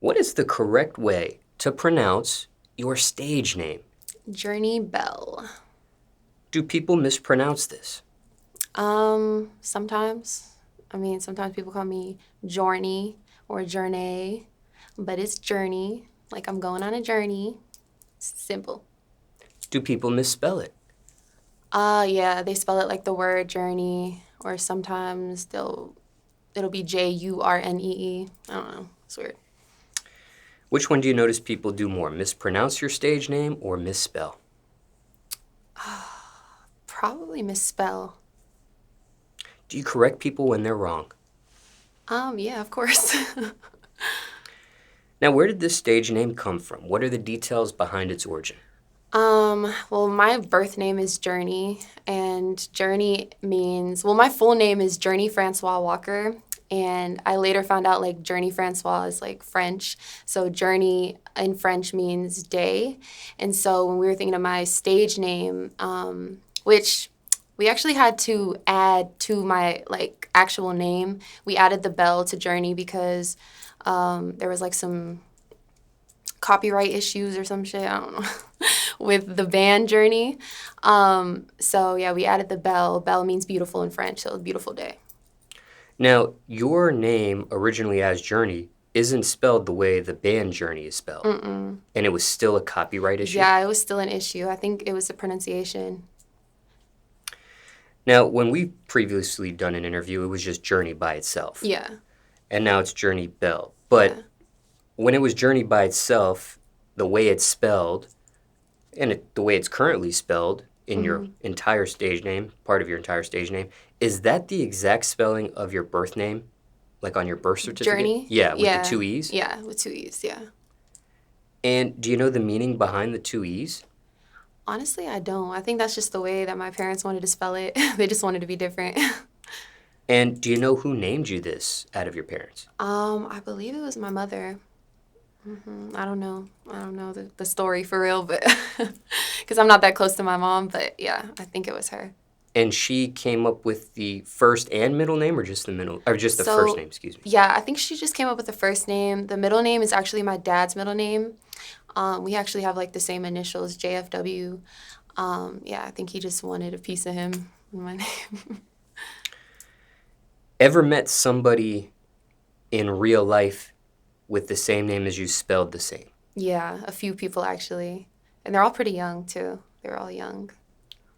What is the correct way to pronounce your stage name? Journee Belle. Do people mispronounce this? Sometimes. Sometimes people call me Journey or Journey, but it's Journey. Like I'm going on a journey. It's simple. Do people misspell it? Yeah, they spell it like the word journey, or sometimes it'll be Jurnee. I don't know. It's weird. Which one do you notice people do more, mispronounce your stage name or misspell? Probably misspell. Do you correct people when they're wrong? Yeah, of course. Now, where did this stage name come from? What are the details behind its origin? Well, my birth name is Journey, and Journey means, well, my full name is Journee Francois Walker, and I later found out like Journee Francois is like French, so Journey in French means day, and so when we were thinking of my stage name, which we actually had to add to my like actual name, we added the Belle to Journey because there was like some copyright issues or some shit, I don't know, with the band Journey. So yeah, we added the Belle. Belle means beautiful in French, so beautiful day. Now, your name originally as Journey isn't spelled the way the band Journey is spelled. Mm-mm. And it was still a copyright issue? Yeah, it was still an issue. I think it was the pronunciation. Now, when we previously done an interview, it was just Journey by itself. Yeah. And now it's Journee Belle. But Yeah. when it was Journey by itself, the way it's spelled, and the way it's currently spelled in your entire stage name, part of your entire stage name, is that the exact spelling of your birth name? Like on your birth certificate? Journey? Yeah, with Yeah. the two E's? Yeah, with two E's, yeah. And do you know the meaning behind the two E's? Honestly, I don't. I think that's just the way that my parents wanted to spell it. They just wanted to be different. And do you know who named you this out of your parents? I believe it was my mother. I don't know. I don't know the story for real, but because I'm not that close to my mom, but yeah, I think it was her. And she came up with the first and middle name, or just the middle, or just the first name, excuse me? Yeah, I think she just came up with the first name. The middle name is actually my dad's middle name. We actually have like the same initials, JFW. Yeah, I think he just wanted a piece of him in my name. Ever met somebody in real life with the same name as you spelled the same? Yeah, a few people actually. And they're all pretty young too. They're all young.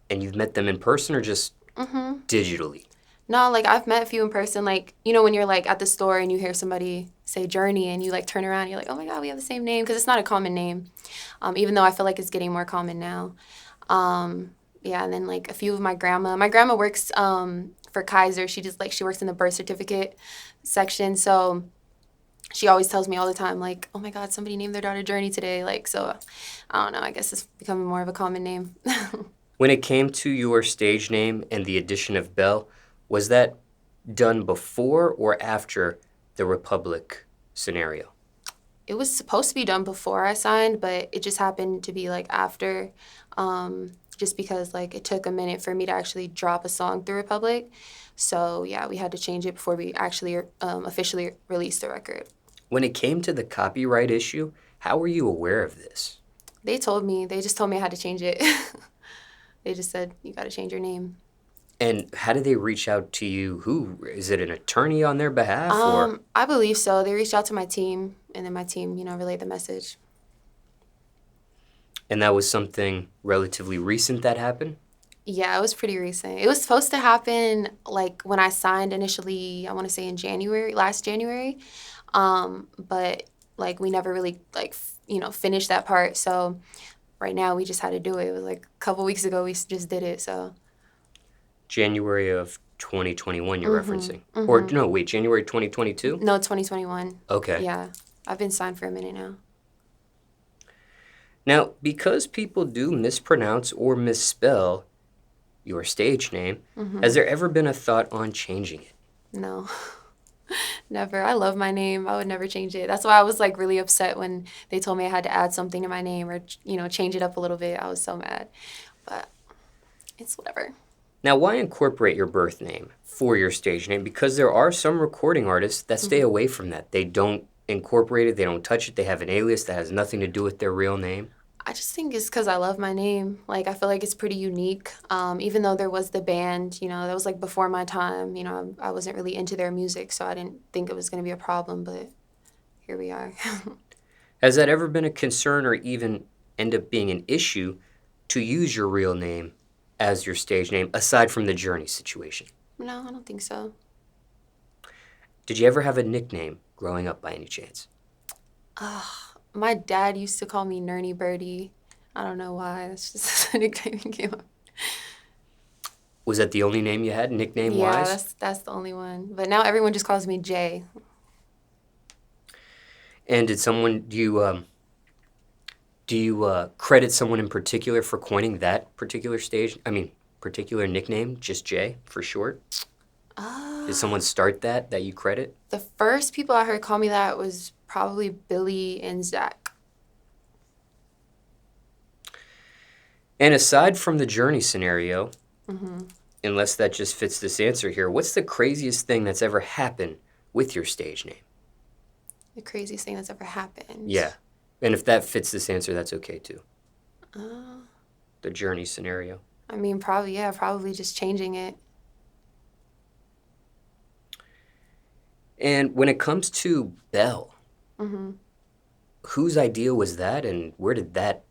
And you've met them in person or just digitally? No, like I've met a few in person. Like, you know, when you're like at the store and you hear somebody say Journey and you like turn around and you're like, oh my God, we have the same name. Because it's not a common name, even though I feel like it's getting more common now. Yeah, and then like a few of my grandma works for Kaiser. She works in the birth certificate section. So she always tells me all the time, like, oh my God, somebody named their daughter Journey today. Like, so I don't know. I guess it's becoming more of a common name. When it came to your stage name and the addition of Belle, was that done before or after the Republic scenario? It was supposed to be done before I signed, but it just happened to be like after, just because like it took a minute for me to actually drop a song through Republic. So yeah, we had to change it before we actually officially released the record. When it came to the copyright issue, how were you aware of this? They just told me I had to change it. They just said, you got to change your name. And how did they reach out to you? Who? Is it an attorney on their behalf? Or? I believe so. They reached out to my team, and then my team, relayed the message. And that was something relatively recent that happened? Yeah, it was pretty recent. It was supposed to happen like when I signed initially, I want to say in last January. But like we never really finished that part. So right now we just had to do it. It was like a couple weeks ago we just did it. So January of 2021 you're referencing. Or no, wait, January 2022? No, 2021. Okay. Yeah. I've been signed for a minute now. Now, because people do mispronounce or misspell your stage name, has there ever been a thought on changing it? No. Never. I love my name. I would never change it. That's why I was like really upset when they told me I had to add something to my name or change it up a little bit. I was so mad. But it's whatever. Now, why incorporate your birth name for your stage name? Because there are some recording artists that stay away from that. They don't incorporate it, they don't touch it, they have an alias that has nothing to do with their real name? I just think it's because I love my name. Like, I feel like it's pretty unique. Even though there was the band, that was like before my time. I wasn't really into their music, so I didn't think it was going to be a problem, but here we are. Has that ever been a concern or even end up being an issue to use your real name as your stage name, aside from the Journey situation? No, I don't think so. Did you ever have a nickname growing up by any chance? My dad used to call me Nerny Birdie. I don't know why. That's just a nickname he came up. Was that the only name you had, nickname-wise? Yeah, that's the only one. But now everyone just calls me Jay. And do you credit someone in particular for coining that particular nickname, just Jay for short? Did someone start that you credit? The first people I heard call me that was probably Billy and Zach. And aside from the Journey scenario, unless that just fits this answer here, what's the craziest thing that's ever happened with your stage name? The craziest thing that's ever happened. Yeah. And if that fits this answer, that's okay too. Uh, The Journey scenario. I mean, probably just changing it. And when it comes to Belle, hmm whose idea was that and where did that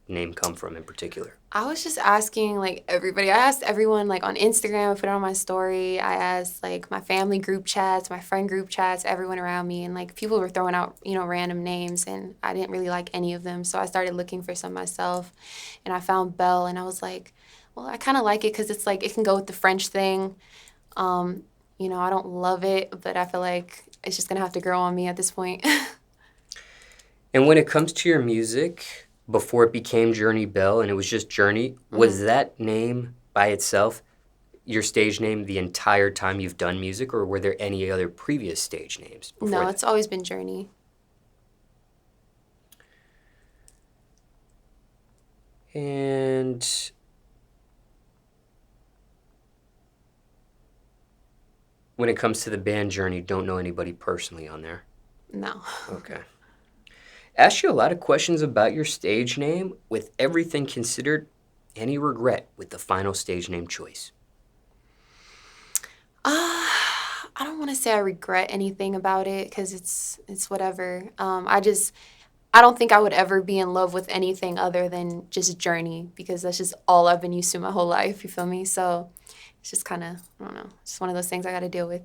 name come from in particular? I was just asking like everybody. I asked everyone like on Instagram. I put it on my story. I asked like my family group chats, my friend group chats, everyone around me, and like people were throwing out random names, and I didn't really like any of them. So I started looking for some myself, and I found Belle, and I was like, well, I kind of like it because it's like it can go with the French thing. I don't love it, but I feel like it's just gonna have to grow on me at this point. And when it comes to your music, before it became Journee Belle and it was just Journey, was that name by itself your stage name the entire time you've done music, or were there any other previous stage names before No, that? it's always been Journey. And when it comes to the band Journey, don't know anybody personally on there. No. Okay. Asked you a lot of questions about your stage name. With everything considered, any regret with the final stage name choice? I don't want to say I regret anything about it because it's whatever. I don't think I would ever be in love with anything other than just Journey because that's just all I've been used to my whole life. You feel me? So it's just kind of, I don't know, just one of those things I got to deal with.